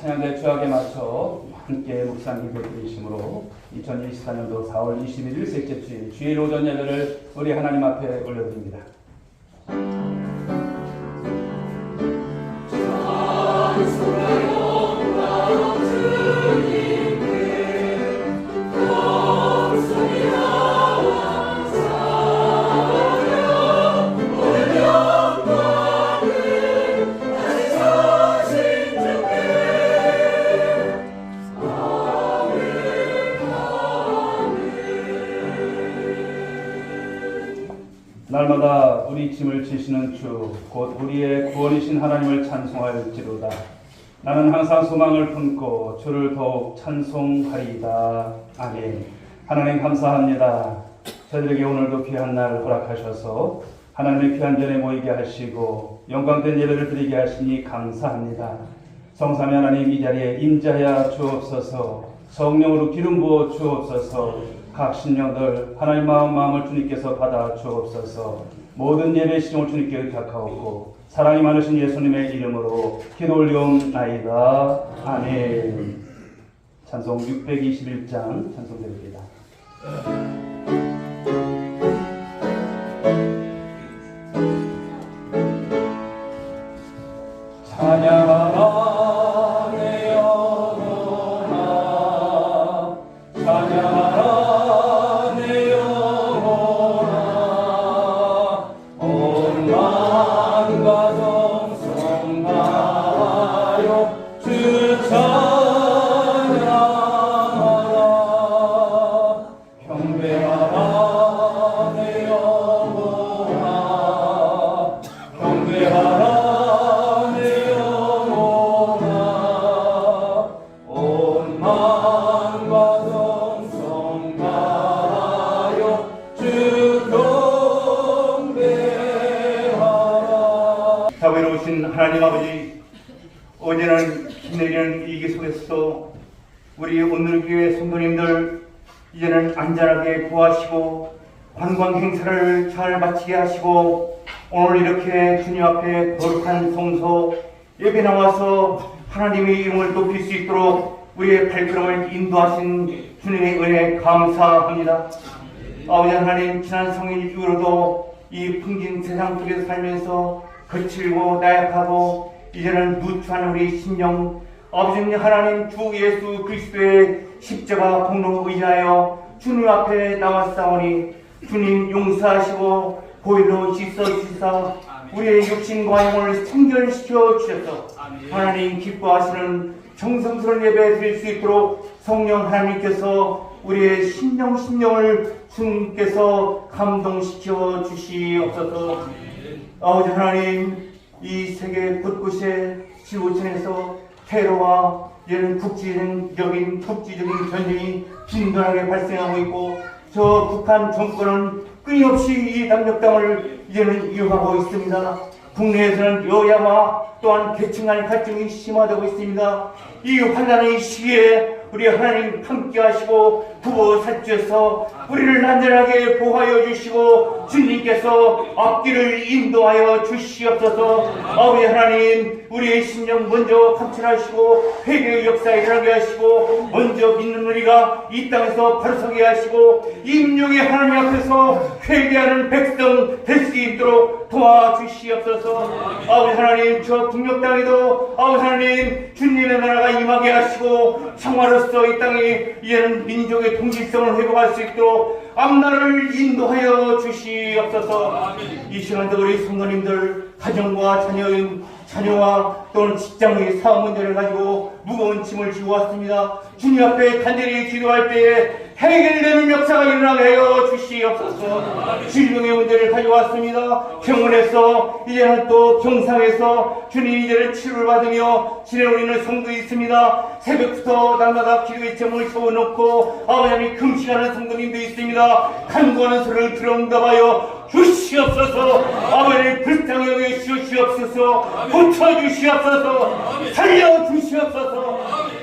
찬양대 주악에 맞춰 함께 묵상 기도 드리심으로 2024년도 4월 21일 셋째 주일 오전 예배를 우리 하나님 앞에 올려드립니다. 날마다 우리 짐을 지시는 주, 곧 우리의 구원이신 하나님을 찬송할지로다. 나는 항상 소망을 품고 주를 더욱 찬송하리이다. 아멘. 하나님 감사합니다. 저희들에게 오늘도 귀한 날 허락하셔서 하나님의 귀한 전에 모이게 하시고 영광된 예배를 드리게 하시니 감사합니다. 성삼위 하나님, 이 자리에 임재하여 주옵소서. 성령으로 기름 부어 주옵소서. 각 신령들 하나님 마음을 주님께서 받아 주옵소서. 모든 예배 시종을 주님께 의탁하옵고 사랑이 많으신 예수님의 이름으로 기도 올리옵나이다. 아멘. 찬송 621장 찬송드립니다. 찬양하라 내 영혼아, 찬양하라 하나님 아버지, 어제는 힘내리는 위기 속에서도 우리 오늘 교회 성도님들 이제는 안전하게 구하시고 관광 행사를 잘 마치게 하시고 오늘 이렇게 주님 앞에 거룩한 성소 예배 나와서 하나님의 이름을 높일 수 있도록 우리의 발걸음을 인도하신 주님의 은혜 감사합니다. 아버지 하나님, 지난 성일 이후로도 이 풍긴 세상 속에서 살면서 거칠고 나약하고 이제는 누추한 우리 심령, 아버지 하나님 주 예수 그리스도의 십자가 공로 의지하여 주님 앞에 나왔사오니 주님 용서하시고 보혈로 씻어주시사 우리의 육신과 영혼을 청결시켜 주셔서 하나님 기뻐하시는 정성스러운 예배 드릴 수 있도록 성령 하나님께서 우리의 심령을 주님께서 감동시켜 주시옵소서. 아버지 하나님, 이 세계 곳곳에 지구촌에서 테러와 이런 국지적인 전쟁이 빈번하게 발생하고 있고 저 북한 정권은 끊임없이 이 남녘땅을 이제는 이용하고 있습니다. 국내에서는 여야와 또한 계층 간 갈등이 심화되고 있습니다. 이 환난의 시기에 우리 하나님 함께 하시고 부어 살주셔서 우리를 안전하게 보호하여 주시고 주님께서 앞길을 인도하여 주시옵소서. 아버지 하나님, 우리의 심령 먼저 감찰하시고 회개의 역사에 일어나게 하시고 먼저 믿는 우리가 이 땅에서 바로 서게 하시고 임종의 하나님 앞에서 회개하는 백성 될 수 있도록 도와주시옵소서. 아버지 하나님, 저 북녘 땅에도 아버지 하나님 주님의 나라가 임하게 하시고 평화로서 이 땅에 이제는 민족의 통일성을 회복할 수 있도록 앞날을 인도하여 주시옵소서. 이 시간도 우리 성도님들 가정과 자녀와 또는 직장의 사업 문제를 가지고 무거운 짐을 지고 왔습니다. 주님 앞에 간절히 기도할 때에 해결되는 역사가 일어나게 하여 주시옵소서. 질병의 문제를 가져왔습니다. 병원에서 이제는 또 병상에서 주님 이제는 치료를 받으며 지내고 있는 성도 있습니다. 새벽부터 날마다 기도의 제목을 세워놓고 아버지 금식하는 성도님도 있습니다. 간구하는 소리를 들어응답하여 주시옵소서. 아버지 불쌍히 여겨 주시옵소서. 고쳐주시옵소서. 살려주시옵소서.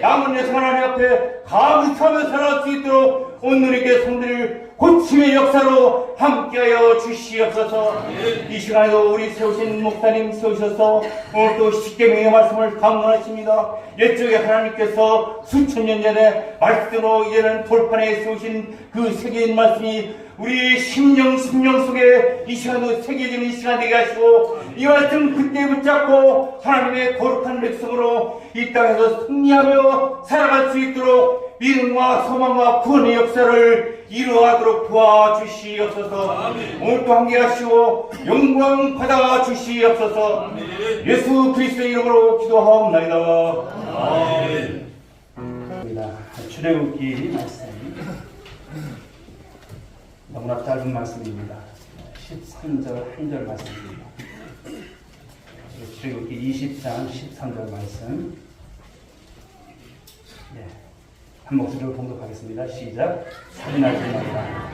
남은 내 하나님 앞에 감사하며 살아갈 수 있도록 오늘에게 성도를 고침의 역사로 함께하여 주시옵소서. 이 시간에도 우리 세우신 목사님 세우셔서 오늘 또 십계명의 말씀을 강론하십니다. 옛적에 하나님께서 수천 년 전에 말씀으로 이제는 돌판에 세우신 그 새겨진 말씀이 우리 심령 속에 이 시간도 새겨지는 이 시간 되게 하시고, 이 말씀 그때 붙잡고 하나님의 거룩한 백성으로 이 땅에서 승리하며 살아갈 수 있도록 믿음과 소망과 구원의 역사를 이루어가도록 도와주시옵소서. 오늘도 함께하시고 영광 받아 주시옵소서. 예수 그리스도의 이름으로 기도하옵나이다. 아멘. 출애굽기 말씀 너무나 짧은 말씀입니다. 13절 한 절 말씀입니다. 출애굽기 20장 13절 말씀. 네. 한 목소리로 봉독하겠습니다. 시작. 살인하지 말라.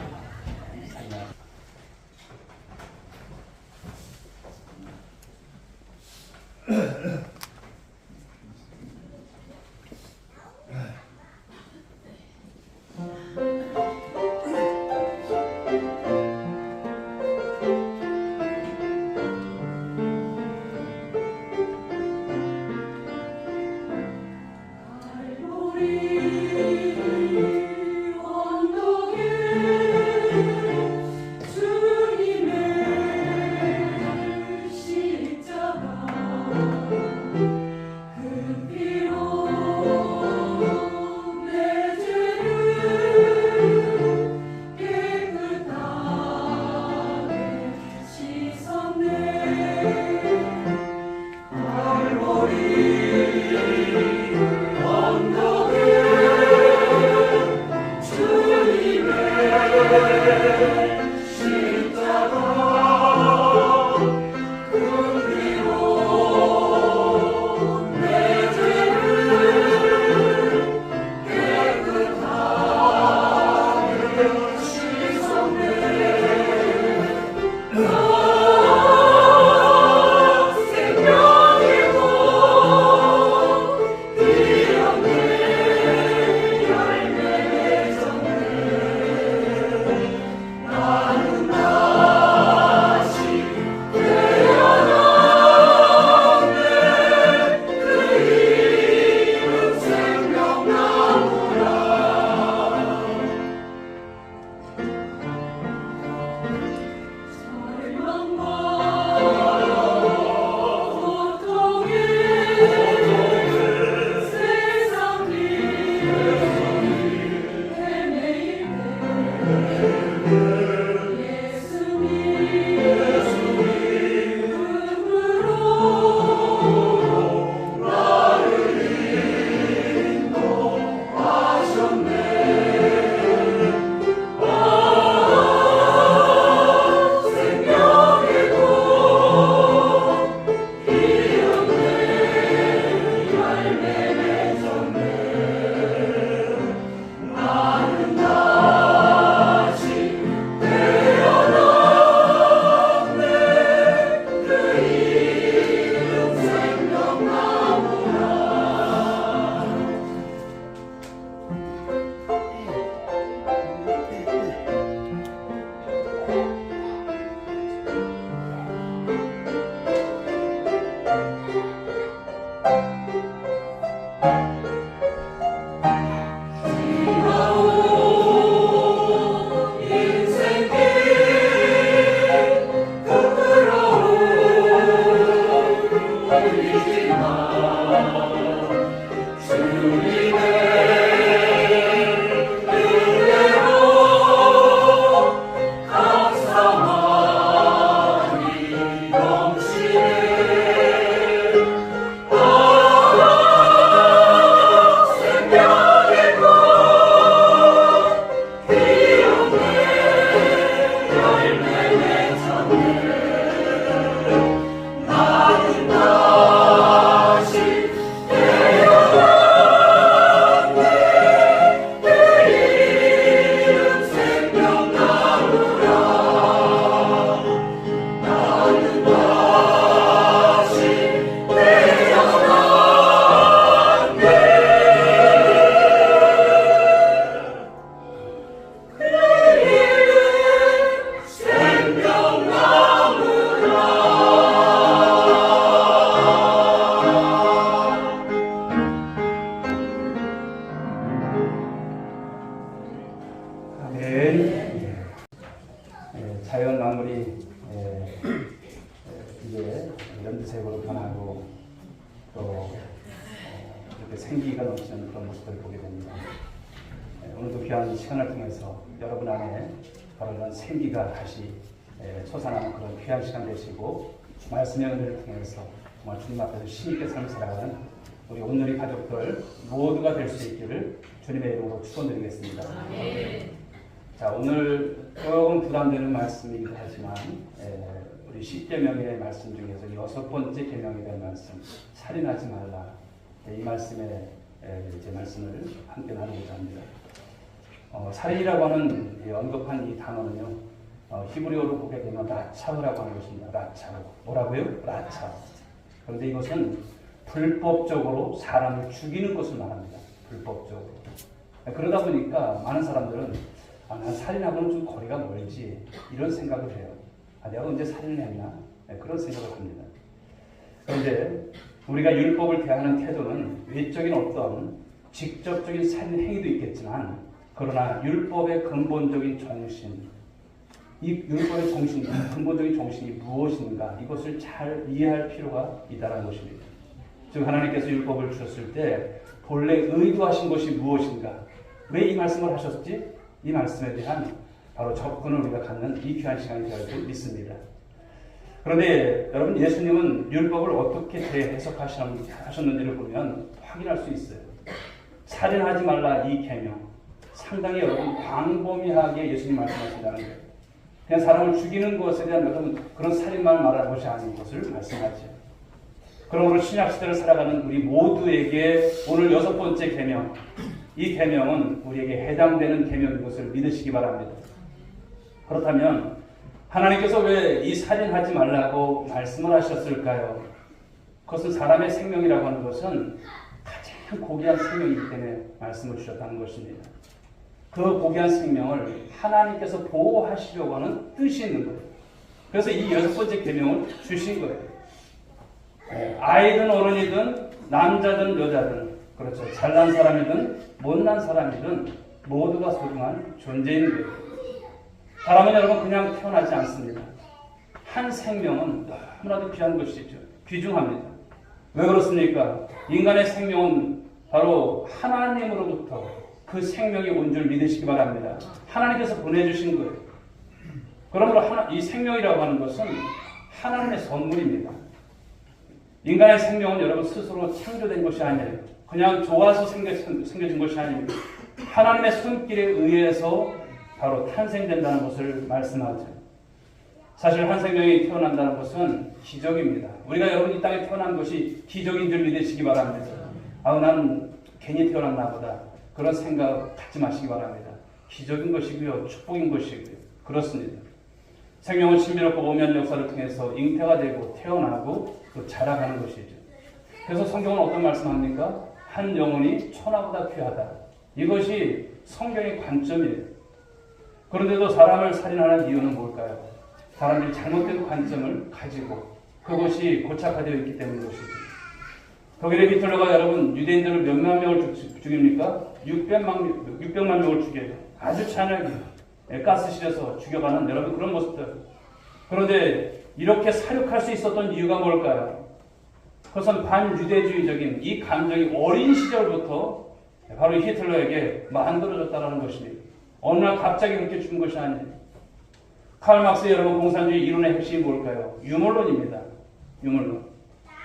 그 생기가 넘치는 그런 모습을 보게 됩니다. 오늘도 귀한 시간을 통해서 여러분 안에 바로 이런 생기가 다시 솟아나는 그런 귀한 시간 되시고 말씀의 은혜를 통해서 정말 주님 앞에서 힘있게 삶을 살아가는 우리 온누리 가족들 모두가 될 수 있기를 주님의 이름으로 축원드리겠습니다. 자, 오늘 조금 부담되는 말씀이기도 하지만 우리 10계명의 말씀 중에서 6번째 계명에 대한 말씀, 살인하지 말라. 이 말씀에 이제 말씀을 함께 나누고자 합니다. 살인이라고 하는 언급한 이 단어는요, 히브리어로 보게 되면 라차우라고 하는 것입니다. 라차우. 뭐라고요? 라차우. 그런데 이것은 불법적으로 사람을 죽이는 것을 말합니다. 불법적으로. 그러다 보니까 많은 사람들은 난 살인하고는 좀 거리가 멀지 이런 생각을 해요. 내가 언제 살인을 했나? 그런 생각을 합니다. 그런데 우리가 율법을 대하는 태도는 외적인 어떤 직접적인 살인 행위도 있겠지만 그러나 율법의 근본적인 정신, 이 율법의 정신, 근본적인 정신이 무엇인가 이것을 잘 이해할 필요가 있다는 것입니다. 즉 하나님께서 율법을 주셨을 때 본래 의도하신 것이 무엇인가? 왜 이 말씀을 하셨지? 이 말씀에 대한 바로 접근을 우리가 갖는 이 귀한 시간이 되어 줄 믿습니다. 그런데 여러분 예수님은 율법을 어떻게 재해석하셨는지를 보면 확인할 수 있어요. 살인하지 말라 이 계명. 상당히 여러분 광범위하게 예수님 말씀하신다는 거예요. 그냥 사람을 죽이는 것에 대한 여러분 그런 살인만 말하는 것이 아닌 것을 말씀하죠. 그러므로 신약 시대를 살아가는 우리 모두에게 오늘 6번째 계명, 이 계명은 우리에게 해당되는 계명인 것을 믿으시기 바랍니다. 그렇다면 하나님께서 왜 이 살인하지 말라고 말씀을 하셨을까요? 그것은 사람의 생명이라고 하는 것은 가장 고귀한 생명이기 때문에 말씀을 주셨다는 것입니다. 그 고귀한 생명을 하나님께서 보호하시려고 하는 뜻이 있는 거예요. 그래서 이 6번째 계명을 주신 거예요. 아이든 어른이든 남자든 여자든 그렇죠. 잘난 사람이든 못난 사람이든 모두가 소중한 존재인 거예요. 사람은 여러분 그냥 태어나지 않습니다. 한 생명은 너무나도 귀한 것이죠. 귀중합니다. 왜 그렇습니까? 인간의 생명은 바로 하나님으로부터 그 생명이 온 줄 믿으시기 바랍니다. 하나님께서 보내주신 거예요. 그러므로 이 생명이라고 하는 것은 하나님의 선물입니다. 인간의 생명은 여러분 스스로 창조된 것이 아니에요. 그냥 좋아서 생겨진 것이 아닙니다. 하나님의 손길에 의해서 바로 탄생된다는 것을 말씀하죠. 사실 한 생명이 태어난다는 것은 기적입니다. 우리가 여러분 이 땅에 태어난 것이 기적인 줄 믿으시기 바랍니다. 나는 괜히 태어났나 보다. 그런 생각 갖지 마시기 바랍니다. 기적인 것이고요. 축복인 것이고요. 그렇습니다. 생명은 신비롭고 오묘한 역사를 통해서 잉태가 되고 태어나고 또 자라가는 것이죠. 그래서 성경은 어떤 말씀합니까? 한 영혼이 천하보다 귀하다. 이것이 성경의 관점이에요. 그런데도 사람을 살인하는 이유는 뭘까요? 사람들이 잘못된 관점을 가지고 그것이 고착화되어 있기 때문인 것이죠. 독일의 히틀러가 여러분 유대인들을 몇만 명을 죽입니까? 600만 명을 죽여요. 아주 잔인하게 가스실에서 죽여가는 여러분 그런 모습들. 그런데 이렇게 사륙할 수 있었던 이유가 뭘까요? 그것은 반유대주의적인 이 감정이 어린 시절부터 바로 히틀러에게 만들어졌다는 것입니다. 어느 날 갑자기 그렇게 죽은 것이 아니에요. 칼 막스의 여러분 공산주의 이론의 핵심이 뭘까요? 유물론입니다.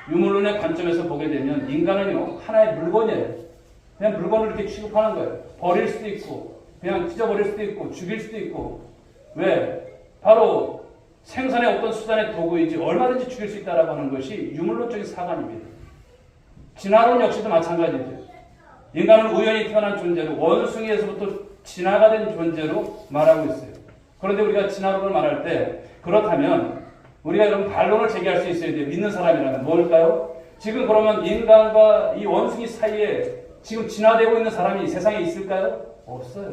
유물론의 관점에서 보게 되면 인간은요 하나의 물건이에요. 그냥 물건을 이렇게 취급하는 거예요. 버릴 수도 있고 그냥 찢어버릴 수도 있고 죽일 수도 있고 왜? 바로 생산의 어떤 수단의 도구이지 얼마든지 죽일 수 있다라고 하는 것이 유물론적인 사관입니다. 진화론 역시도 마찬가지죠. 인간은 우연히 태어난 존재로 원숭이에서부터 진화가 된 존재로 말하고 있어요. 그런데 우리가 진화론을 말할 때 그렇다면 우리가 이런 반론을 제기할 수 있어야 돼요. 믿는 사람이라면 뭘까요? 지금 그러면 인간과 이 원숭이 사이에 지금 진화되고 있는 사람이 세상에 있을까요? 없어요.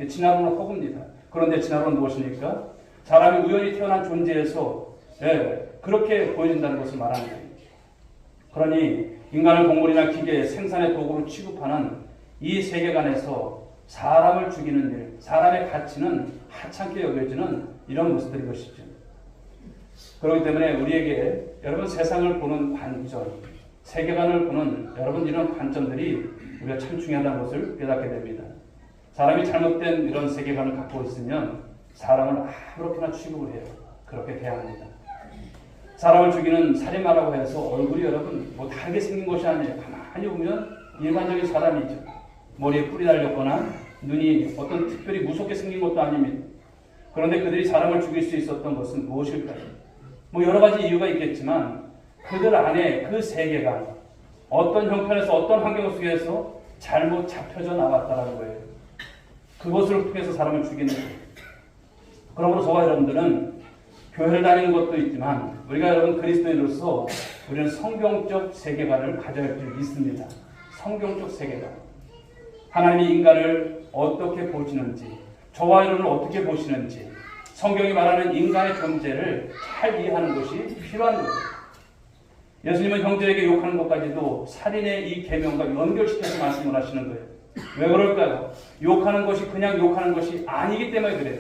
진화론은 허구입니다. 그런데 진화론은 무엇입니까? 사람이 우연히 태어난 존재에서 그렇게 보여진다는 것을 말하는 거예요. 그러니 인간을 동물이나 기계, 생산의 도구로 취급하는 이 세계관에서 사람을 죽이는 일, 사람의 가치는 하찮게 여겨지는 이런 모습들인 것이죠. 그렇기 때문에 우리에게 여러분 세상을 보는 관점, 세계관을 보는 여러분 이런 관점들이 우리가 참 중요하다는 것을 깨닫게 됩니다. 사람이 잘못된 이런 세계관을 갖고 있으면 사람을 아무렇게나 취급을 해요. 그렇게 대합니다. 사람을 죽이는 살인마라고 해서 얼굴이 여러분 뭐 다르게 생긴 것이 아니에요. 가만히 보면 일반적인 사람이죠. 머리에 뿔이 달렸거나 눈이 어떤 특별히 무섭게 생긴 것도 아닙니다. 그런데 그들이 사람을 죽일 수 있었던 것은 무엇일까요? 뭐 여러 가지 이유가 있겠지만 그들 안에 그 세계관, 어떤 형편에서 어떤 환경 속에서 잘못 잡혀져 나왔다는 거예요. 그것을 통해서 사람을 죽이는 거예요. 그러므로 저와 여러분들은 교회를 다니는 것도 있지만 우리가 여러분 그리스도인으로서 우리는 성경적 세계관을 가져야 할 줄 믿습니다. 성경적 세계관. 하나님이 인간을 어떻게 보시는지, 저와 여러분을 어떻게 보시는지, 성경이 말하는 인간의 존재를 잘 이해하는 것이 필요한 거예요. 예수님은 형제에게 욕하는 것까지도 살인의 이 계명과 연결시켜서 말씀을 하시는 거예요. 왜 그럴까요? 욕하는 것이 그냥 욕하는 것이 아니기 때문에 그래요.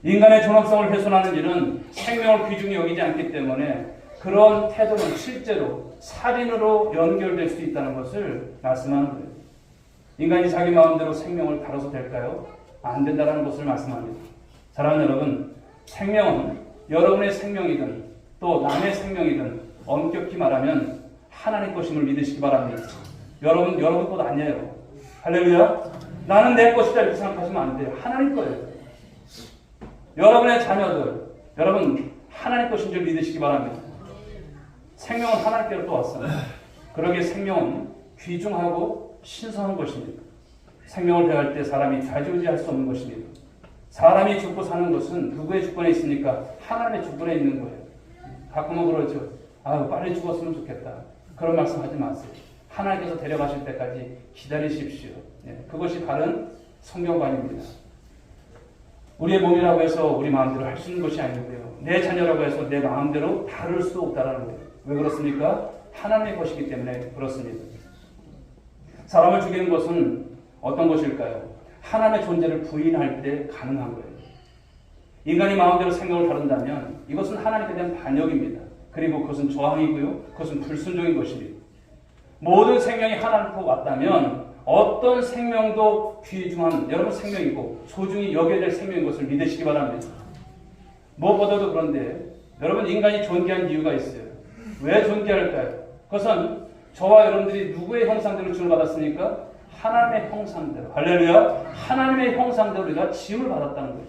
인간의 존엄성을 훼손하는 일은 생명을 귀중히 여기지 않기 때문에 그런 태도는 실제로 살인으로 연결될 수 있다는 것을 말씀하는 거예요. 인간이 자기 마음대로 생명을 다뤄서 될까요? 안 된다는 것을 말씀합니다. 사랑하는 여러분, 생명은 여러분의 생명이든 또 남의 생명이든 엄격히 말하면 하나님 것임을 믿으시기 바랍니다. 여러분 것 아니에요. 할렐루야. 나는 내 것이다 이렇게 생각하시면 안 돼요. 하나님 거예요. 여러분의 자녀들, 여러분 하나님 것인 줄 믿으시기 바랍니다. 생명은 하나님께로 또 왔습니다. 그러기에 생명은 귀중하고 신성한 것입니다. 생명을 대할 때 사람이 좌지우지할 수 없는 것입니다. 사람이 죽고 사는 것은 누구의 주권에 있습니까? 하나님의 주권에 있는 거예요. 가끔은 그러죠. 빨리 죽었으면 좋겠다. 그런 말씀 하지 마세요. 하나님께서 데려가실 때까지 기다리십시오. 그것이 바른 성경관입니다. 우리의 몸이라고 해서 우리 마음대로 할 수 있는 것이 아니고요. 내 자녀라고 해서 내 마음대로 다룰 수 없다는 거예요. 왜 그렇습니까? 하나님의 것이기 때문에 그렇습니다. 사람을 죽이는 것은 어떤 것일까요? 하나님의 존재를 부인할 때 가능한 거예요. 인간이 마음대로 생명을 다룬다면 이것은 하나님께 대한 반역입니다. 그리고 그것은 저항이고요. 그것은 불순종인 것입니다. 모든 생명이 하나님으로부터 왔다면 어떤 생명도 귀중한 여러분 생명이고 소중히 여겨야 될 생명인 것을 믿으시기 바랍니다. 무엇보다도 그런데 여러분 인간이 존귀한 이유가 있어요. 왜 존귀할까요? 그것은 저와 여러분들이 누구의 형상대로 지음을 받았습니까? 하나님의 형상대로. 할렐루야. 하나님의 형상대로 우리가 지음을 받았다는 거예요.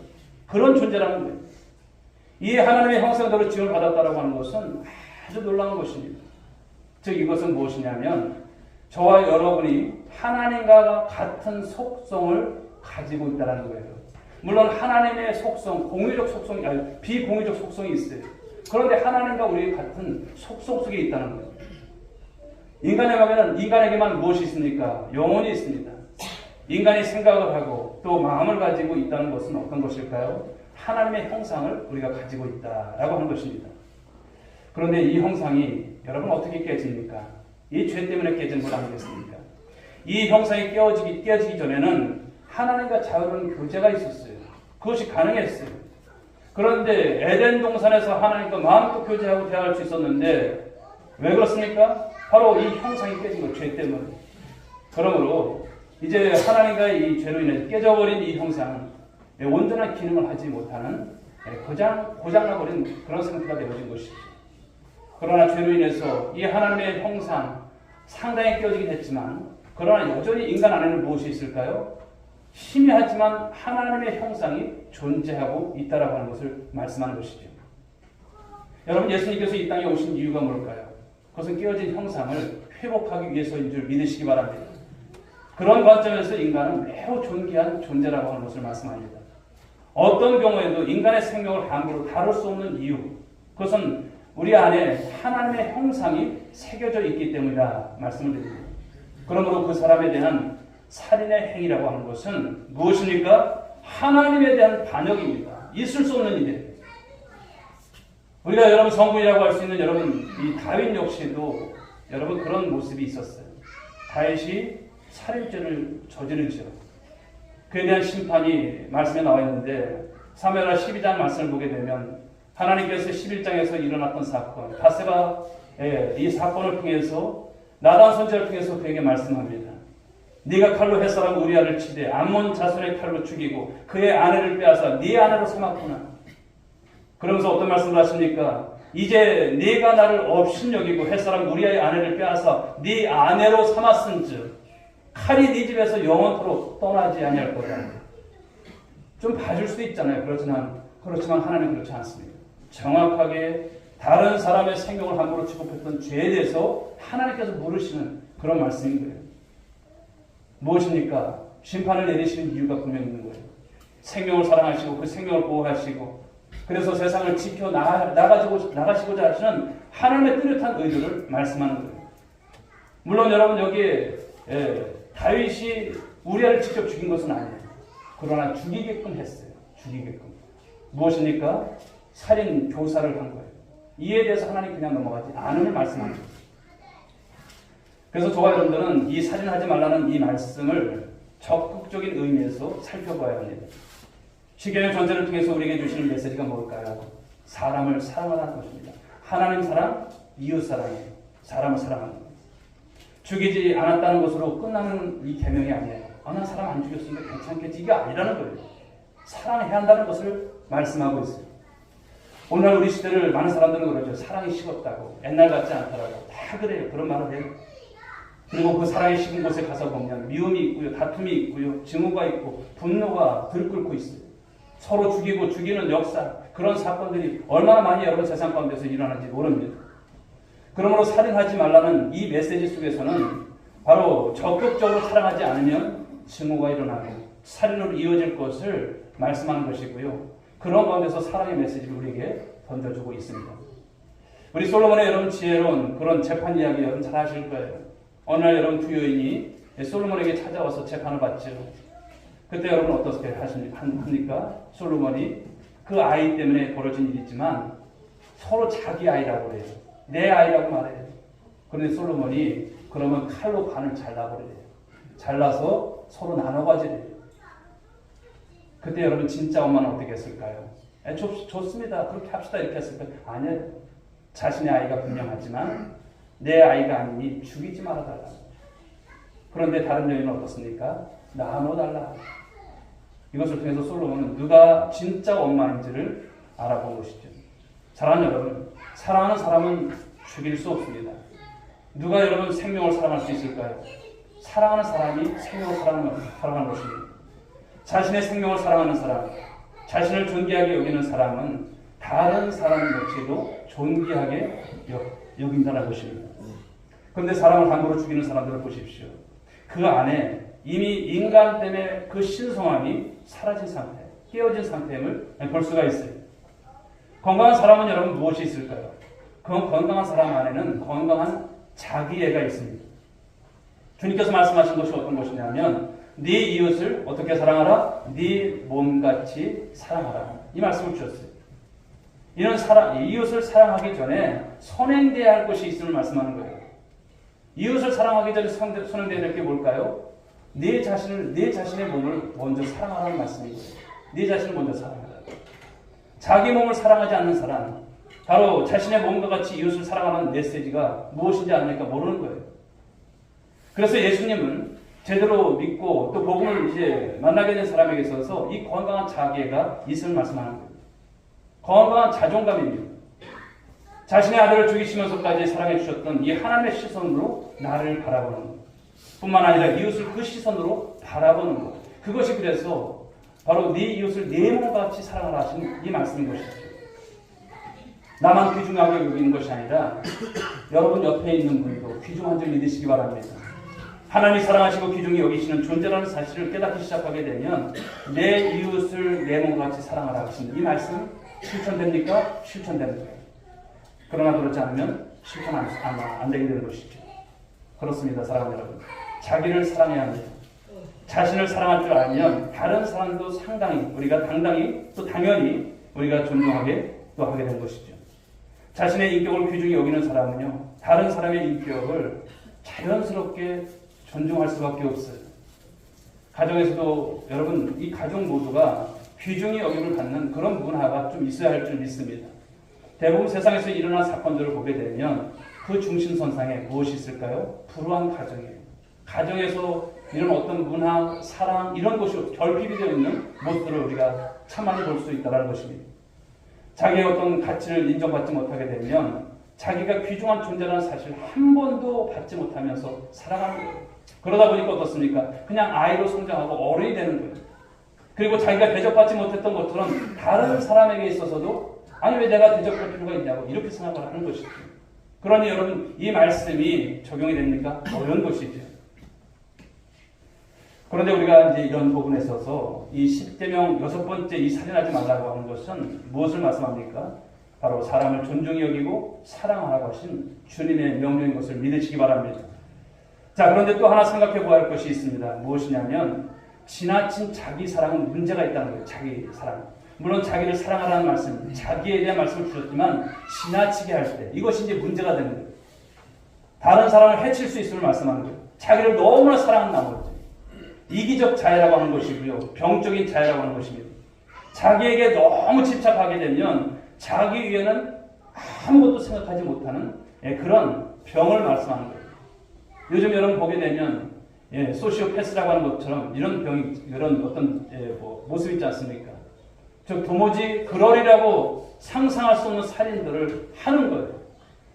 그런 존재라는 거예요. 이 하나님의 형상대로 지음을 받았다라고 하는 것은 아주 놀라운 것입니다. 즉 이것은 무엇이냐면 저와 여러분이 하나님과 같은 속성을 가지고 있다는 거예요. 물론 하나님의 속성, 공유적 속성이 아니 비공유적 속성이 있어요. 그런데 하나님과 우리 같은 속성 속에 있다는 거예요. 인간에게만 무엇이 있습니까? 영혼이 있습니다. 인간이 생각을 하고 또 마음을 가지고 있다는 것은 어떤 것일까요? 하나님의 형상을 우리가 가지고 있다라고 하는 것입니다. 그런데 이 형상이 여러분 어떻게 깨집니까? 이 죄 때문에 깨진 것 아니겠습니까? 이 형상이 깨어지기 전에는 하나님과 자유로운 교제가 있었어요. 그것이 가능했어요. 그런데 에덴 동산에서 하나님과 마음껏 교제하고 대화할 수 있었는데 왜 그렇습니까? 바로 이 형상이 깨진 것, 죄 때문에. 그러므로 이제 하나님과 이 죄로 인해 깨져버린 이 형상, 온전한 기능을 하지 못하는 고장나버린 그런 상태가 되어진 것이죠. 그러나 죄로 인해서 이 하나님의 형상 상당히 깨어지긴 했지만 그러나 여전히 인간 안에는 무엇이 있을까요? 희미하지만 하나님의 형상이 존재하고 있다라고 하는 것을 말씀하는 것이죠. 여러분 예수님께서 이 땅에 오신 이유가 뭘까요? 그것은 깨어진 형상을 회복하기 위해서인 줄 믿으시기 바랍니다. 그런 관점에서 인간은 매우 존귀한 존재라고 하는 것을 말씀합니다. 어떤 경우에도 인간의 생명을 함부로 다룰 수 없는 이유, 그것은 우리 안에 하나님의 형상이 새겨져 있기 때문이다 말씀을 드립니다. 그러므로 그 사람에 대한 살인의 행위라고 하는 것은 무엇입니까? 하나님에 대한 반역입니다. 있을 수 없는 일이에요. 우리가 여러분 성군이라고 할 수 있는 여러분 이 다윗 역시도 여러분 그런 모습이 있었어요. 다윗이 살인죄를 저지르죠. 그에 대한 심판이 말씀에 나와 있는데 사무엘하 12장 말씀을 보게 되면 하나님께서 11장에서 일어났던 사건, 바세바 이 사건을 통해서 나단 선지자를 통해서 그에게 말씀합니다. 네가 칼로 햇사람 우리아를 치되 암몬 자손의 칼로 죽이고 그의 아내를 빼앗아 네 아내로 삼았구나. 그러면서 어떤 말씀을 하십니까? 이제 네가 나를 업신여기고 햇사람 우리아의 아내를 빼앗아 네 아내로 삼았은즉 칼이 네 집에서 영원토록 떠나지 아니할 거다. 좀 봐줄 수도 있잖아요. 그렇지만 하나님 그렇지 않습니다. 정확하게 다른 사람의 생명을 함부로 취급했던 죄에 대해서 하나님께서 물으시는 그런 말씀인 거예요. 무엇입니까? 심판을 내리시는 이유가 분명히 있는 거예요. 생명을 사랑하시고 그 생명을 보호하시고 그래서 세상을 지켜 나가시고자 하시는 하나님의 뚜렷한 의도를 말씀하는 거예요. 물론 여러분 여기에 다윗이 우리아를 직접 죽인 것은 아니에요. 그러나 죽이게끔 했어요. 죽이게끔. 무엇입니까? 살인 교사를 한 거예요. 이에 대해서 하나님 그냥 넘어가지 않음을 말씀하는 거예요. 그래서 저와 여러분들은 이 살인하지 말라는 이 말씀을 적극적인 의미에서 살펴봐야 합니다. 시경의 전제를 통해서 우리에게 주시는 메시지가 뭘까요? 사람을 사랑하라는 것입니다. 하나님 사랑, 이웃 사랑이에요. 사람을 사랑하는 것. 죽이지 않았다는 것으로 끝나는 이 계명이 아니에요. 난 사람 안 죽였으니까 괜찮겠지. 이게 아니라는 거예요. 사랑해야 한다는 것을 말씀하고 있어요. 오늘날 우리 시대를 많은 사람들은 그러죠. 사랑이 식었다고. 옛날 같지 않다라고. 다 그래요. 그런 말을 해요. 그리고 그 사랑이 식은 곳에 가서 보면 미움이 있고요. 다툼이 있고요. 증오가 있고 분노가 들끓고 있어요. 서로 죽이고 죽이는 역사. 그런 사건들이 얼마나 많이 여러분 세상 가운데서 일어나는지 모릅니다. 그러므로 살인하지 말라는 이 메시지 속에서는 바로 적극적으로 사랑하지 않으면 증오가 일어나고 살인으로 이어질 것을 말씀하는 것이고요. 그런 가운데서 사랑의 메시지를 우리에게 던져주고 있습니다. 우리 솔로몬의 여러분 지혜로운 그런 재판 이야기 여러분 잘 아실 거예요. 어느 날 여러분 두 여인이 솔로몬에게 찾아와서 재판을 받죠. 그때 여러분 어떻게 합니까? 솔로몬이 그 아이 때문에 벌어진 일이 있지만 서로 자기 아이라고 그래요. 내 아이라고 말해요. 그런데 솔로몬이 그러면 칼로 반을 잘라버려요. 잘라서 서로 나눠가지래요. 그때 여러분 진짜 엄마는 어떻게 했을까요? 좋습니다. 그렇게 합시다. 이렇게 했을까요? 아니요. 자신의 아이가 분명하지만 내 아이가 아니니 죽이지 말아달라. 그런데 다른 여인은 어떻습니까? 나눠달라. 이것을 통해서 솔로몬은 누가 진짜 엄마인지를 알아본 것이죠. 사랑하는 여러분, 사랑하는 사람은 죽일 수 없습니다. 누가 여러분 생명을 사랑할 수 있을까요? 사랑하는 사람이 생명을 사랑하는 것입니다. 자신의 생명을 사랑하는 사람, 자신을 존귀하게 여기는 사람은 다른 사람 역시도 존귀하게 여긴다는 것입니다. 그런데 사람을 함부로 죽이는 사람들을 보십시오. 그 안에 이미 인간 때문에 그 신성함이 사라진 상태, 깨어진 상태임을 볼 수가 있어요. 건강한 사람은 여러분 무엇이 있을까요? 그 건강한 사람 안에는 건강한 자기애가 있습니다. 주님께서 말씀하신 것이 어떤 것이냐면 네 이웃을 어떻게 사랑하라? 네 몸같이 사랑하라. 이 말씀을 주셨어요. 이는 이웃을 사랑하기 전에 선행돼야 할 것이 있음을 말씀하는 거예요. 이웃을 사랑하기 전에 선행돼야 할 게 뭘까요? 내 자신의 몸을 먼저 사랑하라는 말씀이고요. 내 자신을 먼저 사랑하라. 자기 몸을 사랑하지 않는 사람, 바로 자신의 몸과 같이 이웃을 사랑하는 메시지가 무엇인지 아니까 모르는 거예요. 그래서 예수님은 제대로 믿고 또 복음을 이제 만나게 된 사람에게 있어서 이 건강한 자기애가 있음을 말씀하는 거예요. 건강한 자존감입니다. 자신의 아들을 죽이시면서까지 사랑해 주셨던 이 하나님의 시선으로 나를 바라보는 것. 뿐만 아니라 이웃을 그 시선으로 바라보는 것. 그것이 그래서 바로 네 이웃을 내 몸같이 사랑하라 하신 이 말씀인 것이죠. 나만 귀중하게 여기는 것이 아니라 여러분 옆에 있는 분도 귀중한 줄 믿으시기 바랍니다. 하나님이 사랑하시고 귀중히 여기시는 존재라는 사실을 깨닫기 시작하게 되면 내 이웃을 내 몸같이 사랑하라 하시는 이 말씀 실천됩니까? 실천됩니다. 그러나 그렇지 않으면 실천 안 되게 되는 것이죠. 그렇습니다. 사랑하는 여러분. 자기를 사랑해야 합니다. 자신을 사랑할 줄 알면 다른 사람도 상당히 우리가 당당히 또 당연히 우리가 존중하게 또 하게 된 것이죠. 자신의 인격을 귀중히 여기는 사람은요. 다른 사람의 인격을 자연스럽게 존중할 수밖에 없어요. 가정에서도 여러분 이 가족 모두가 귀중히 여김을 받는 그런 문화가 좀 있어야 할 줄 믿습니다. 대부분 세상에서 일어난 사건들을 보게 되면 그 중심선상에 무엇이 있을까요? 불우한 가정이에요. 가정에서 이런 어떤 문화, 사랑 이런 것이 결핍이 되어 있는 모습들을 우리가 참 많이 볼 수 있다는 것입니다. 자기의 어떤 가치를 인정받지 못하게 되면 자기가 귀중한 존재라는 사실을 한 번도 받지 못하면서 살아가는 거예요. 그러다 보니까 어떻습니까? 그냥 아이로 성장하고 어른이 되는 거예요. 그리고 자기가 대접받지 못했던 것처럼 다른 사람에게 있어서도 아니 왜 내가 대접할 필요가 있냐고 이렇게 생각을 하는 것이죠. 그러니 여러분 이 말씀이 적용이 됩니까? 어려운 것이죠. 그런데 우리가 이제 이런 부분에 있어서 이 10계명 6번째 이 살인하지 말라고 하는 것은 무엇을 말씀합니까? 바로 사람을 존중히 여기고 사랑하라고 하신 주님의 명령인 것을 믿으시기 바랍니다. 자, 그런데 또 하나 생각해 보아야 할 것이 있습니다. 무엇이냐면 지나친 자기 사랑은 문제가 있다는 거예요. 자기 사랑. 물론 자기를 사랑하라는 말씀, 자기에 대한 말씀을 주셨지만 지나치게 할 때 이것이 이제 문제가 되는 거예요. 다른 사람을 해칠 수 있음을 말씀하는 거예요. 자기를 너무나 사랑한 나머지 이기적 자애라고 하는 것이고요. 병적인 자애라고 하는 것입니다. 자기에게 너무 집착하게 되면 자기 위에는 아무것도 생각하지 못하는 그런 병을 말씀하는 거예요. 요즘 여러분 보게 되면 소시오패스라고 하는 것처럼 이런 병이 이런 어떤 모습이 있지 않습니까? 즉 도무지 그러리라고 상상할 수 없는 살인들을 하는 거예요.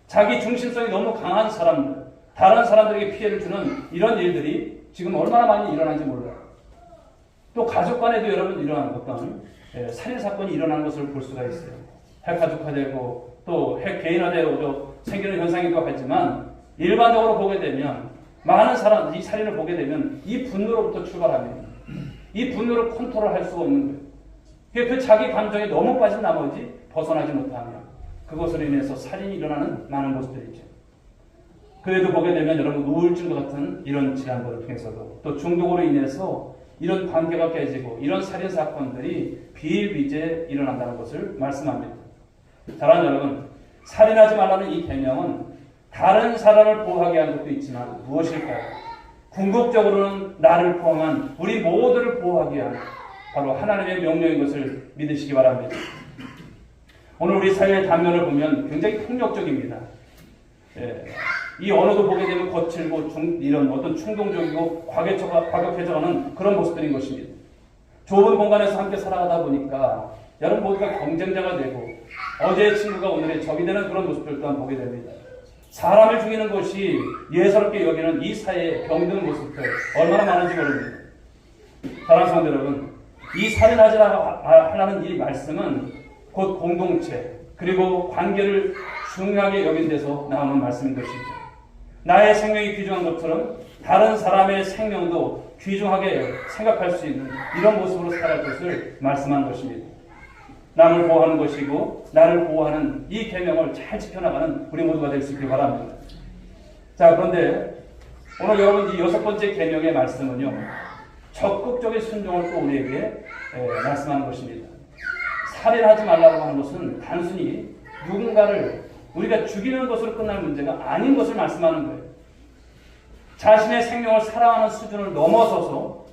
자기 중심성이 너무 강한 사람들, 다른 사람들에게 피해를 주는 이런 일들이 지금 얼마나 많이 일어나는지 몰라요. 또 가족 간에도 여러분 이러한 어떤 살인 사건이 일어나는 것을 볼 수가 있어요. 핵가족화되고 또 핵개인화되고 생기는 현상이기도 하지만 일반적으로 보게 되면 많은 사람 이 살인을 보게 되면 이 분노로부터 출발합니다. 이 분노를 컨트롤할 수가 없는 거예요. 그 자기 감정에 너무 빠진 나머지 벗어나지 못하며 그것으로 인해서 살인이 일어나는 많은 모습들이죠. 그래도 보게 되면 여러분 우울증과 같은 이런 질환들을 통해서도 또 중독으로 인해서 이런 관계가 깨지고 이런 살인 사건들이 비일비재 일어난다는 것을 말씀합니다. 사랑하는 여러분, 살인하지 말라는 이 계명은 다른 사람을 보호하게 하는 것도 있지만 무엇일까요? 궁극적으로는 나를 포함한 우리 모두를 보호하기 위한 바로 하나님의 명령인 것을 믿으시기 바랍니다. 오늘 우리 사회의 단면을 보면 굉장히 폭력적입니다. 이 언어도 보게 되면 거칠고 이런 어떤 충동적이고 과격해져가는 그런 모습들인 것입니다. 좁은 공간에서 함께 살아가다 보니까 여러분 모두가 경쟁자가 되고 어제의 친구가 오늘의 적이 되는 그런 모습들 또한 보게 됩니다. 사람을 죽이는 것이 예사롭게 여기는 이 사회의 병든 모습들 얼마나 많은지 모릅니다. 사랑하는 성도 여러분, 이 살인하지 말라는 이 말씀은 곧 공동체 그리고 관계를 중요하게 여긴 데서 나오는 말씀인 것이죠. 나의 생명이 귀중한 것처럼 다른 사람의 생명도 귀중하게 생각할 수 있는 이런 모습으로 살아갈 것을 말씀한 것입니다. 남을 보호하는 것이고 나를 보호하는 이 계명을 잘 지켜나가는 우리 모두가 될 수 있길 바랍니다. 자, 그런데 오늘 여러분 이 6번째 계명의 말씀은요, 적극적인 순종을 또 우리에게 말씀하는 것입니다. 살인하지 말라고 하는 것은 단순히 누군가를 우리가 죽이는 것으로 끝날 문제가 아닌 것을 말씀하는 거예요. 자신의 생명을 사랑하는 수준을 넘어서서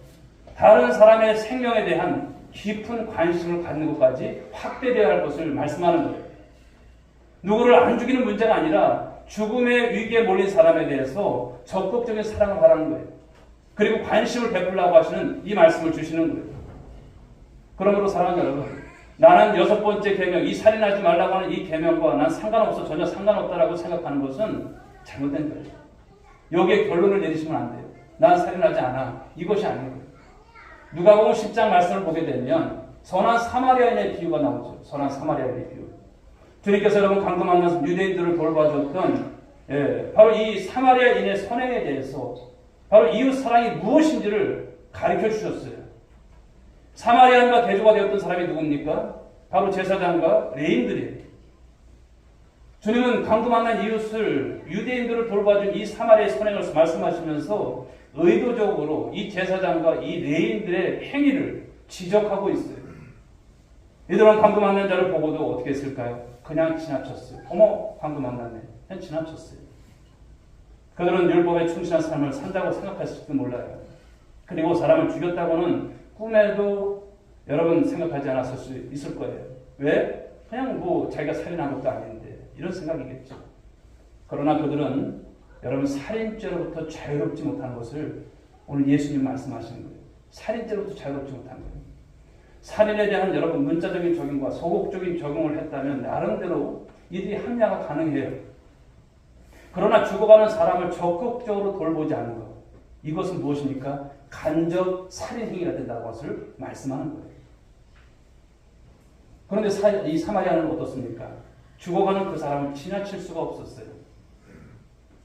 다른 사람의 생명에 대한 깊은 관심을 갖는 것까지 확대되어야 할 것을 말씀하는 거예요. 누구를 안 죽이는 문제가 아니라 죽음의 위기에 몰린 사람에 대해서 적극적인 사랑을 바라는 거예요. 그리고 관심을 베풀라고 하시는 이 말씀을 주시는 거예요. 그러므로 사랑하는 여러분, 나는 6번째 계명, 이 살인하지 말라고 하는 이 계명과 난 상관없어, 전혀 상관없다라고 생각하는 것은 잘못된 거예요. 여기에 결론을 내리시면 안 돼요. 난 살인하지 않아. 이것이 아닌 거예요. 누가복음 10장 말씀을 보게 되면 선한 사마리아인의 비유가 나오죠. 선한 사마리아인의 비유. 주님께서 여러분 강도 만나서 유대인들을 돌봐줬던 바로 이 사마리아인의 선행에 대해서 바로 이웃 사랑이 무엇인지를 가르쳐 주셨어요. 사마리아인과 대조가 되었던 사람이 누굽니까? 바로 제사장과 레인들이에요. 주님은 강도 만난 이웃을 유대인들을 돌봐준 이 사마리아의 선행을 말씀하시면서 의도적으로 이 제사장과 이 레인들의 행위를 지적하고 있어요. 이들은 강도 만난 자를 보고도 어떻게 했을까요? 그냥 지나쳤어요. 어머, 강도 만났네. 그냥 지나쳤어요. 그들은 율법에 충실한 삶을 산다고 생각했을지도 몰라요. 그리고 사람을 죽였다고는 꿈에도 여러분 생각하지 않았을 수 있을 거예요. 왜? 그냥 뭐 자기가 살인한 것도 아닌데 이런 생각이겠죠. 그러나 그들은 여러분 살인죄로부터 자유롭지 못한 것을 오늘 예수님 말씀하시는 거예요. 살인죄로부터 자유롭지 못한 거예요. 살인에 대한 여러분 문자적인 적용과 소극적인 적용을 했다면 나름대로 이들이 합리화가 가능해요. 그러나 죽어가는 사람을 적극적으로 돌보지 않는 것, 이것은 무엇입니까? 간접 살인 행위가 된다는 것을 말씀하는 거예요. 그런데 이 사마리아는 어떻습니까? 죽어가는 그 사람을 지나칠 수가 없었어요.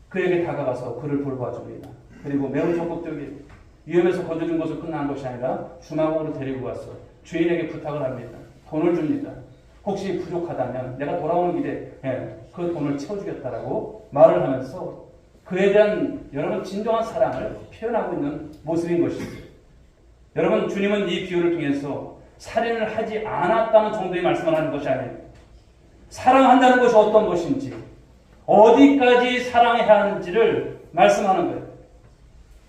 그에게 다가가서 그를 돌봐줍니다. 그리고 매우 적극적인 위험에서 건져준 것을 끝난 것이 아니라 주막으로 데리고 가서 주인에게 부탁을 합니다. 돈을 줍니다. 혹시 부족하다면 내가 돌아오는 길에 그 돈을 채워주겠다라고 말을 하면서 그에 대한 여러분 진정한 사랑을 표현하고 있는 모습인 것이죠. 여러분 주님은 이 비유를 통해서 살인을 하지 않았다는 정도의 말씀을 하는 것이 아니에요. 사랑한다는 것이 어떤 것인지 어디까지 사랑해야 하는지를 말씀하는 거예요.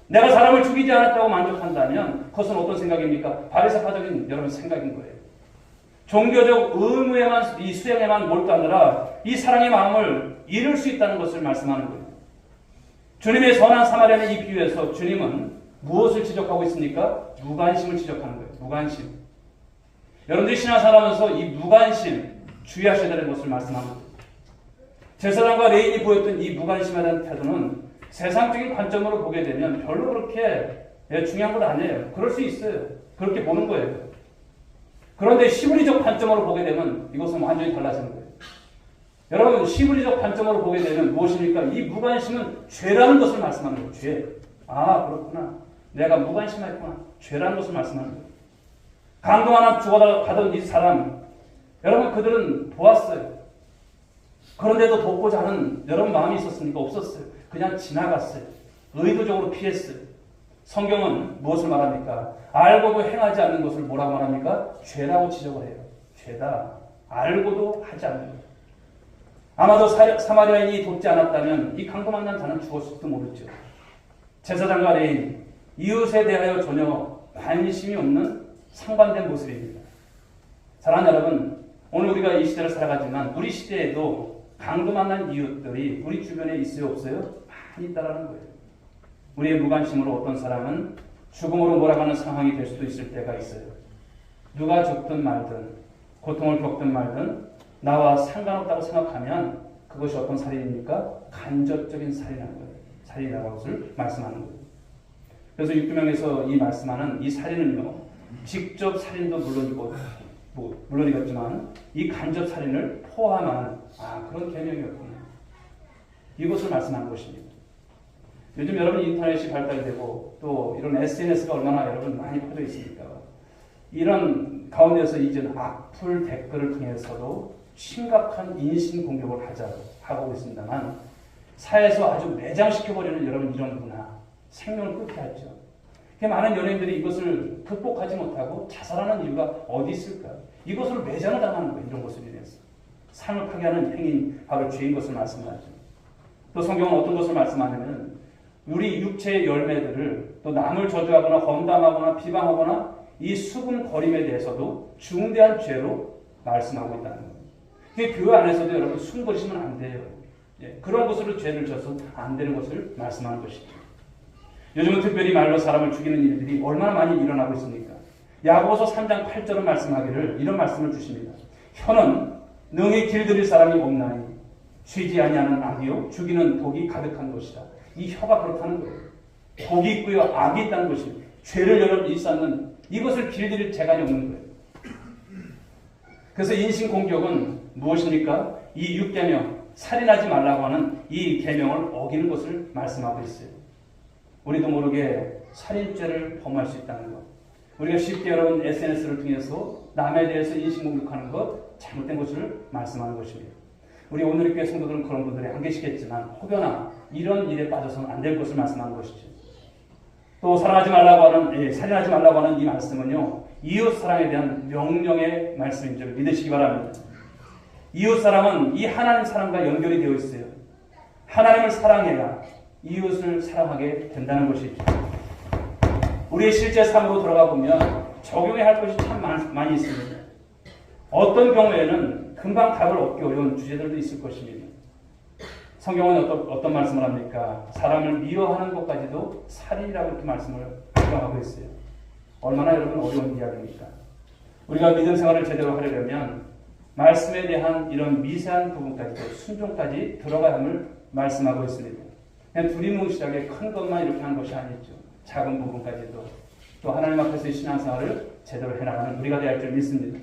내가 사람을 죽이지 않았다고 만족한다면 그것은 어떤 생각입니까? 바리새파적인 여러분 생각인 거예요. 종교적 의무에만 이 수행에만 몰두하느라 이 사랑의 마음을 잃을 수 있다는 것을 말씀하는 거예요. 주님의 선한 사마리아는 이 비유에서 주님은 무엇을 지적하고 있습니까? 무관심을 지적하는 거예요. 무관심. 여러분들이 신앙생활하면서 이 무관심 주의하셔야 되는 것을 말씀하는 거예요. 제사장과 레인이 보였던 이 무관심에 대한 태도는 세상적인 관점으로 보게 되면 별로 그렇게 중요한 건 아니에요. 그럴 수 있어요. 그렇게 보는 거예요. 그런데 시브리적 관점으로 보게 되면 이것은 완전히 달라지는 거예요. 여러분 시브리적 관점으로 보게 되면 무엇입니까? 이 무관심은 죄라는 것을 말씀하는 거예요. 죄. 아 그렇구나. 내가 무관심했구나. 죄라는 것을 말씀하는 거예요. 강도 하나 죽어가던 이 사람 여러분 그들은 보았어요. 그런데도 돕고자 하는 여러분 마음이 있었습니까? 없었어요. 그냥 지나갔어요. 의도적으로 피했어요. 성경은 무엇을 말합니까? 알고도 행하지 않는 것을 뭐라고 말합니까? 죄라고 지적을 해요. 죄다. 알고도 하지 않는 것. 아마도 사마리아인이 돕지 않았다면 이 강도 만난 자는 죽었을지도 모르죠. 제사장과 레인, 이웃에 대하여 전혀 관심이 없는 상반된 모습입니다. 사랑하는 여러분, 오늘 우리가 이 시대를 살아가지만 우리 시대에도 강도 만난 이웃들이 우리 주변에 있어요 없어요? 많이 있다라는 거예요. 우리의 무관심으로 어떤 사람은 죽음으로 몰아가는 상황이 될 수도 있을 때가 있어요. 누가 죽든 말든 고통을 겪든 말든 나와 상관없다고 생각하면 그것이 어떤 살인입니까? 간접적인 살인이라는 거예요. 살인이라는 것을 말씀하는 거예요. 그래서 육두명에서 이 말씀하는 이 살인은요. 직접 살인도 물론이겠지만 이 간접 살인을 포함하는 그런 개념이었군요. 이것을 말씀하는 것입니다. 요즘 여러분 인터넷이 발달되고 또 이런 SNS가 얼마나 여러분 많이 퍼져 있습니까? 이런 가운데서 이제 악플 댓글을 통해서도 심각한 인신 공격을 하고 있습니다만 사회에서 아주 매장시켜버리는 여러분 이런 문화, 생명을 끊게 하죠. 많은 연예인들이 이것을 극복하지 못하고 자살하는 이유가 어디 있을까? 이것으로 매장을 당하는 거예요. 이런 것으로 인해서. 삶을 파괴하는 행인, 바로 죄인 것을 말씀하죠. 또 성경은 어떤 것을 말씀하냐면 우리 육체의 열매들을 또 남을 저주하거나 험담하거나 비방하거나 이 수군거림에 대해서도 중대한 죄로 말씀하고 있다는 거예요. 교회 안에서도 여러분 숨거리시면 안 돼요. 그런 것으로 죄를 져서 안 되는 것을 말씀하는 것이죠. 요즘은 특별히 말로 사람을 죽이는 일들이 얼마나 많이 일어나고 있습니까? 야고보서 3장 8절은 말씀하기를 이런 말씀을 주십니다. 혀는 능히 길들일 사람이 없나니 쉬지 아니하는 악이요 죽이는 독이 가득한 것이다. 이 혀가 그렇다는 거예요. 독이 있고요 악이 있다는 것입니다. 죄를 여러분 일삼는 이것을 길들일 재간이 없는 거예요. 그래서 인신공격은 무엇입니까? 이 6계명 살인하지 말라고 하는 이 계명을 어기는 것을 말씀하고 있어요. 우리도 모르게 살인죄를 범할 수 있다는 것. 우리가 쉽게 여러분 SNS를 통해서 남에 대해서 인신공격하는 것, 잘못된 것을 말씀하는 것입니다. 우리 오늘의 교회 성도들은 그런 분들이 안 계시겠지만 혹여나 이런 일에 빠져서는 안 될 것을 말씀하는 것이죠. 또 살인하지 말라고 하는 이 말씀은요. 이웃 사랑에 대한 명령의 말씀인 줄 믿으시기 바랍니다. 이웃 사랑은 이 하나님 사랑과 연결이 되어 있어요. 하나님을 사랑해야 이웃을 사랑하게 된다는 것이죠. 우리의 실제 삶으로 들어가 보면 적용해야 할 것이 참 많이 있습니다. 어떤 경우에는 금방 답을 얻기 어려운 주제들도 있을 것입니다. 성경은 어떤 말씀을 합니까? 사람을 미워하는 것까지도 살인이라고 이렇게 말씀을 하고 있어요. 얼마나 여러분 어려운 이야기입니까? 우리가 믿음 생활을 제대로 하려면 말씀에 대한 이런 미세한 부분까지도 순종까지 들어가야 함을 말씀하고 있습니다. 그냥 두리뭉실하게 큰 것만 이렇게 하는 것이 아니죠. 작은 부분까지도 또 하나님 앞에서의 신앙생활을 제대로 해나가는 우리가 되어야 할 줄 믿습니다.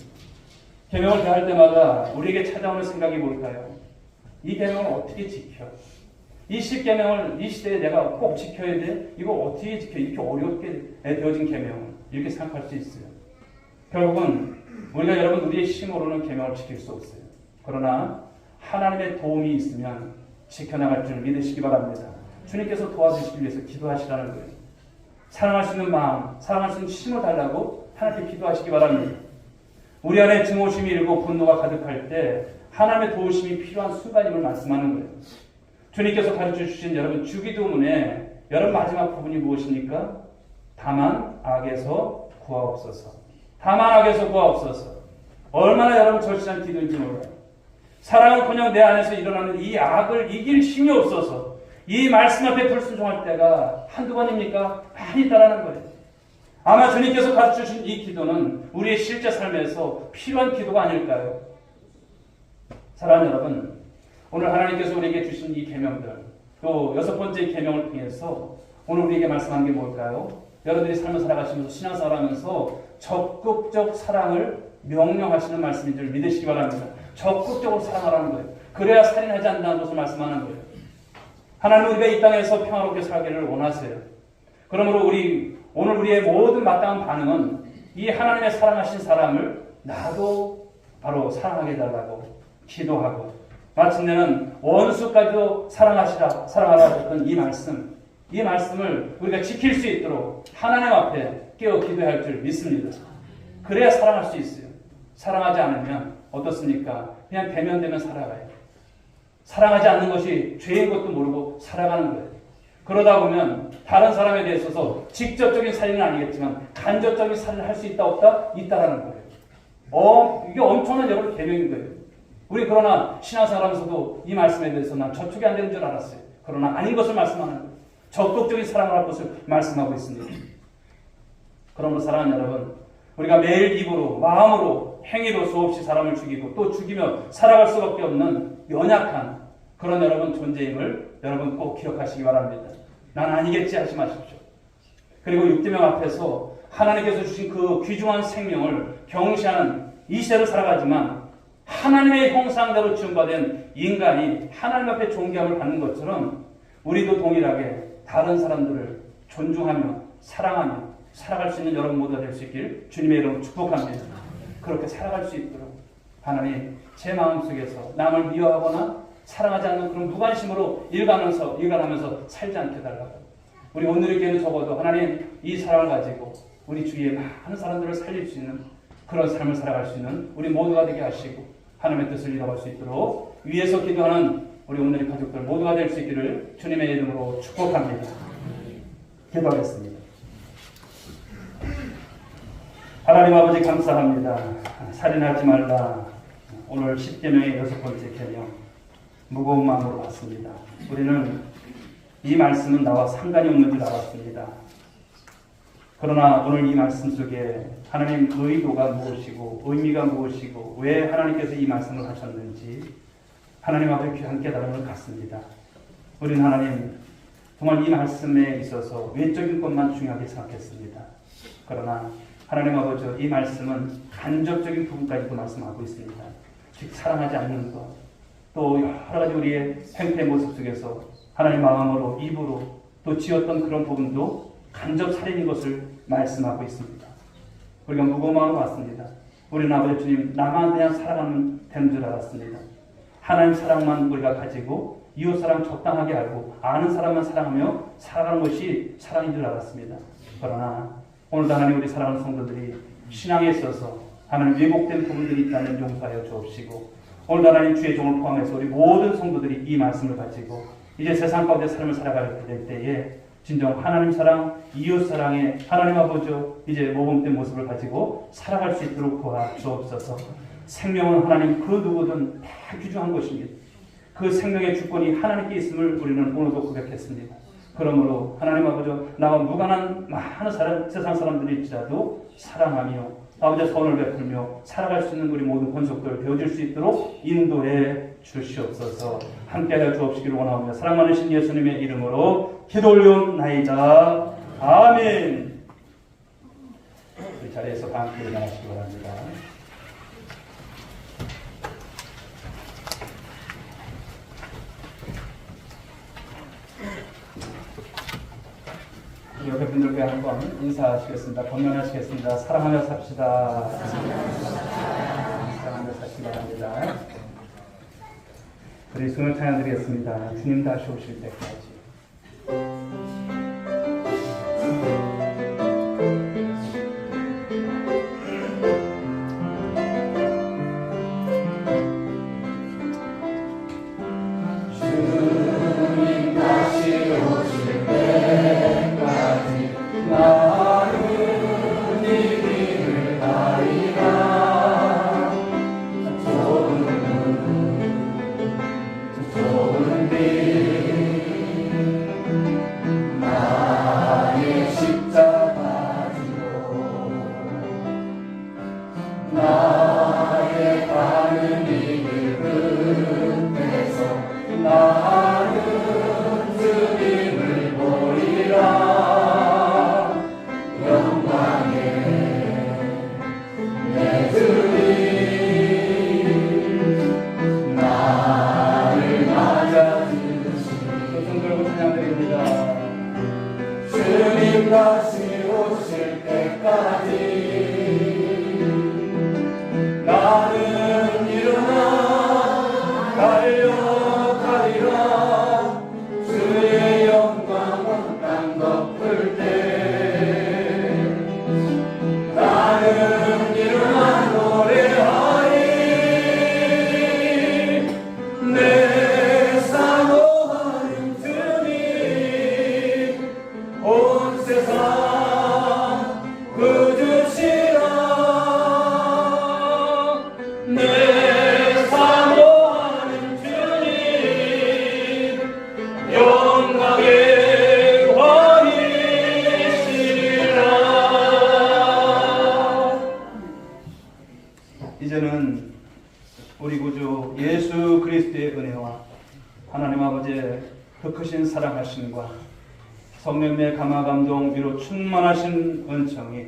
계명을 대할 때마다 우리에게 찾아오는 생각이 뭘까요? 이 계명을 어떻게 지켜? 이 10계명을 이 시대에 내가 꼭 지켜야 돼? 이거 어떻게 지켜? 이렇게 어렵게 되어진 계명을 이렇게 생각할 수 있어요. 결국은 우리가 여러분 우리의 힘으로는 계명을 지킬 수 없어요. 그러나 하나님의 도움이 있으면 지켜나갈 줄 믿으시기 바랍니다. 주님께서 도와주시기 위해서 기도하시라는 거예요. 사랑할 수 있는 마음, 사랑할 수 있는 힘을 달라고 하나님께 기도하시기 바랍니다. 우리 안에 증오심이 일고 분노가 가득할 때 하나님의 도우심이 필요한 순간임을 말씀하는 거예요. 주님께서 가르쳐 주신 여러분 주기도문에 여러분 마지막 부분이 무엇입니까? 다만 악에서 구하옵소서. 다만 악에서 구하옵소서. 얼마나 여러분 절실한 기도인지 몰라요. 사랑은커녕 내 안에서 일어나는 이 악을 이길 힘이 없어서 이 말씀 앞에 불순종할 때가 한두 번입니까? 많이 있다라는 거예요. 아마 주님께서 가르쳐 주신 이 기도는 우리의 실제 삶에서 필요한 기도가 아닐까요? 사랑하는 여러분, 오늘 하나님께서 우리에게 주신 이 계명들, 또 6번째 계명을 통해서 오늘 우리에게 말씀하는 게 뭘까요? 여러분들이 삶을 살아가시면서 신앙생활하면서 적극적 사랑을 명령하시는 말씀인 줄 믿으시기 바랍니다. 적극적으로 사랑하라는 거예요. 그래야 살인하지 않는다는 것을 말씀하는 거예요. 하나님은 우리가 이 땅에서 평화롭게 살기를 원하세요. 그러므로 오늘 우리의 모든 마땅한 반응은 이 하나님의 사랑하신 사람을 나도 바로 사랑하게 해달라고 기도하고 마침내는 원수까지도 사랑하라 했던 이 말씀을 우리가 지킬 수 있도록 하나님 앞에 깨어 기도해야 할 줄 믿습니다. 그래야 사랑할 수 있어요. 사랑하지 않으면 어떻습니까? 그냥 대면 살아가요. 사랑하지 않는 것이 죄인 것도 모르고 살아가는 거예요. 그러다 보면 다른 사람에 대해서 직접적인 살인은 아니겠지만 간접적인 살인을 할 수 있다 없다? 있다라는 거예요. 이게 엄청난 여러분 계명인 거예요. 우리 그러나 신앙생활하면서도 이 말씀에 대해서 난 저촉이 안 되는 줄 알았어요. 그러나 아닌 것을 말씀하는 거예요. 적극적인 사랑을 할 것을 말씀하고 있습니다. 그러므로 사랑하는 여러분, 우리가 매일 입으로 마음으로 행위로 수없이 사람을 죽이고 또 죽이며 살아갈 수밖에 없는 연약한 그런 여러분 존재임을 여러분 꼭 기억하시기 바랍니다. 난 아니겠지 하지 마십시오. 그리고 6계명 앞에서 하나님께서 주신 그 귀중한 생명을 경시하는 이 시대를 살아가지만 하나님의 형상대로 지음받은 인간이 하나님 앞에 존경을 받는 것처럼 우리도 동일하게 다른 사람들을 존중하며 사랑하며 살아갈 수 있는 여러분 모두가 될 수 있길 주님의 이름으로 축복합니다. 그렇게 살아갈 수 있도록 하나님 제 마음속에서 남을 미워하거나 사랑하지 않는 그런 무관심으로 일관하면서 살지 않게 해달라고. 우리 오늘의 교회는 적어도 하나님 이 사랑을 가지고 우리 주위에 많은 사람들을 살릴 수 있는 그런 삶을 살아갈 수 있는 우리 모두가 되게 하시고 하나님의 뜻을 이뤄갈 수 있도록 위에서 기도하는 우리 오늘의 가족들 모두가 될 수 있기를 주님의 이름으로 축복합니다. 기도하겠습니다. 하나님 아버지 감사합니다. 살인하지 말라. 오늘 10계명의 6번째 계명 무거운 마음으로 받습니다. 우리는 이 말씀은 나와 상관이 없는 줄 알았습니다. 그러나 오늘 이 말씀 속에 하나님 의도가 무엇이고 의미가 무엇이고 왜 하나님께서 이 말씀을 하셨는지 하나님 앞에 귀한 깨달음을 갖습니다. 우리는 하나님 정말 이 말씀에 있어서 외적인 것만 중요하게 생각했습니다. 그러나 하나님 아버지 이 말씀은 간접적인 부분까지도 말씀하고 있습니다. 즉 사랑하지 않는 것, 또 여러 가지 우리의 행태 모습 속에서 하나님 마음으로 입으로 또 지었던 그런 부분도 간접 살인인 것을 말씀하고 있습니다. 우리가 무거운 마음으로 봤습니다. 우리는 아버지 주님 나만 그냥 살아가면 되는 줄 알았습니다. 하나님 사랑만 우리가 가지고 이웃 사랑 적당하게 알고 아는 사람만 사랑하며 살아가는 것이 사랑인 줄 알았습니다. 그러나 오늘도 하나님 우리 사랑하는 성도들이 신앙에 있어서 하나님 왜곡된 부분들이 있다면 용서하여 주옵시고 오늘도 하나님 주의 종을 포함해서 우리 모든 성도들이 이 말씀을 가지고 이제 세상 가운데 삶을 살아갈 때에 진정 하나님 사랑, 이웃 사랑의 하나님 아버지 이제 모범된 모습을 가지고 살아갈 수 있도록 도와주옵소서. 생명은 하나님 그 누구든 다 귀중한 것입니다. 그 생명의 주권이 하나님께 있음을 우리는 오늘도 고백했습니다. 그러므로 하나님 아버지, 나와 무관한 많은 세상 사람들이 있지라도 사랑하며 아버지의 선을 베풀며 살아갈 수 있는 우리 모든 권속들 되어질 수 있도록 인도해 주시옵소서. 함께하여 주옵시기를 원하오며 사랑 많으신 예수님의 이름으로 기도 올려옵나이다. 아멘. 우리 자리에서 함께 일어나시기 바랍니다. 옆에 분들께 한번 인사하시겠습니다. 건면하시겠습니다. 사랑하며 삽시다. 사랑하며 사시기 바랍니다. 우리 손을 찬양드리겠습니다. 주님 다시 오실 때까지. 주님 다시 오실 때까지 나는 이 길을 가리라. 좁은 길 나의 십자가 지고 나의 가는 이 길 끝에서 나는 주님을 보리라. 영광의 내 주님 나를 맞아주시니 손 들고 찬양드립니다. 주님 다시 오실 때까지 나는 일어나 달려가리라. 주의 영광 온 땅 덮을 때 나는 일어나 노래하리. 내 사모하는 주님 온 세상 구주시라. 내 사모하는 주님 영광의 왕이시라. 이제는 우리 구주 예수 그리스도의 은혜와 하나님 아버지의 그 크신 사랑하심과 성령의 감화 감동 위로 충만하신 은총이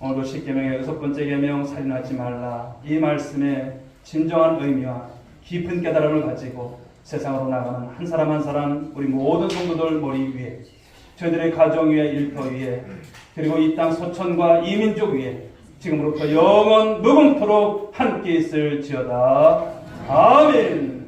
오늘도 십계명의 6번째 계명 살인하지 말라 이 말씀의 진정한 의미와 깊은 깨달음을 가지고 세상으로 나가는 한 사람 한 사람 우리 모든 성도들 머리 위에 저희들의 가정 위에 일터 위에 그리고 이 땅 소천과 이민족 위에 지금으로부터 영원 무궁토록 함께 있을지어다. 아멘.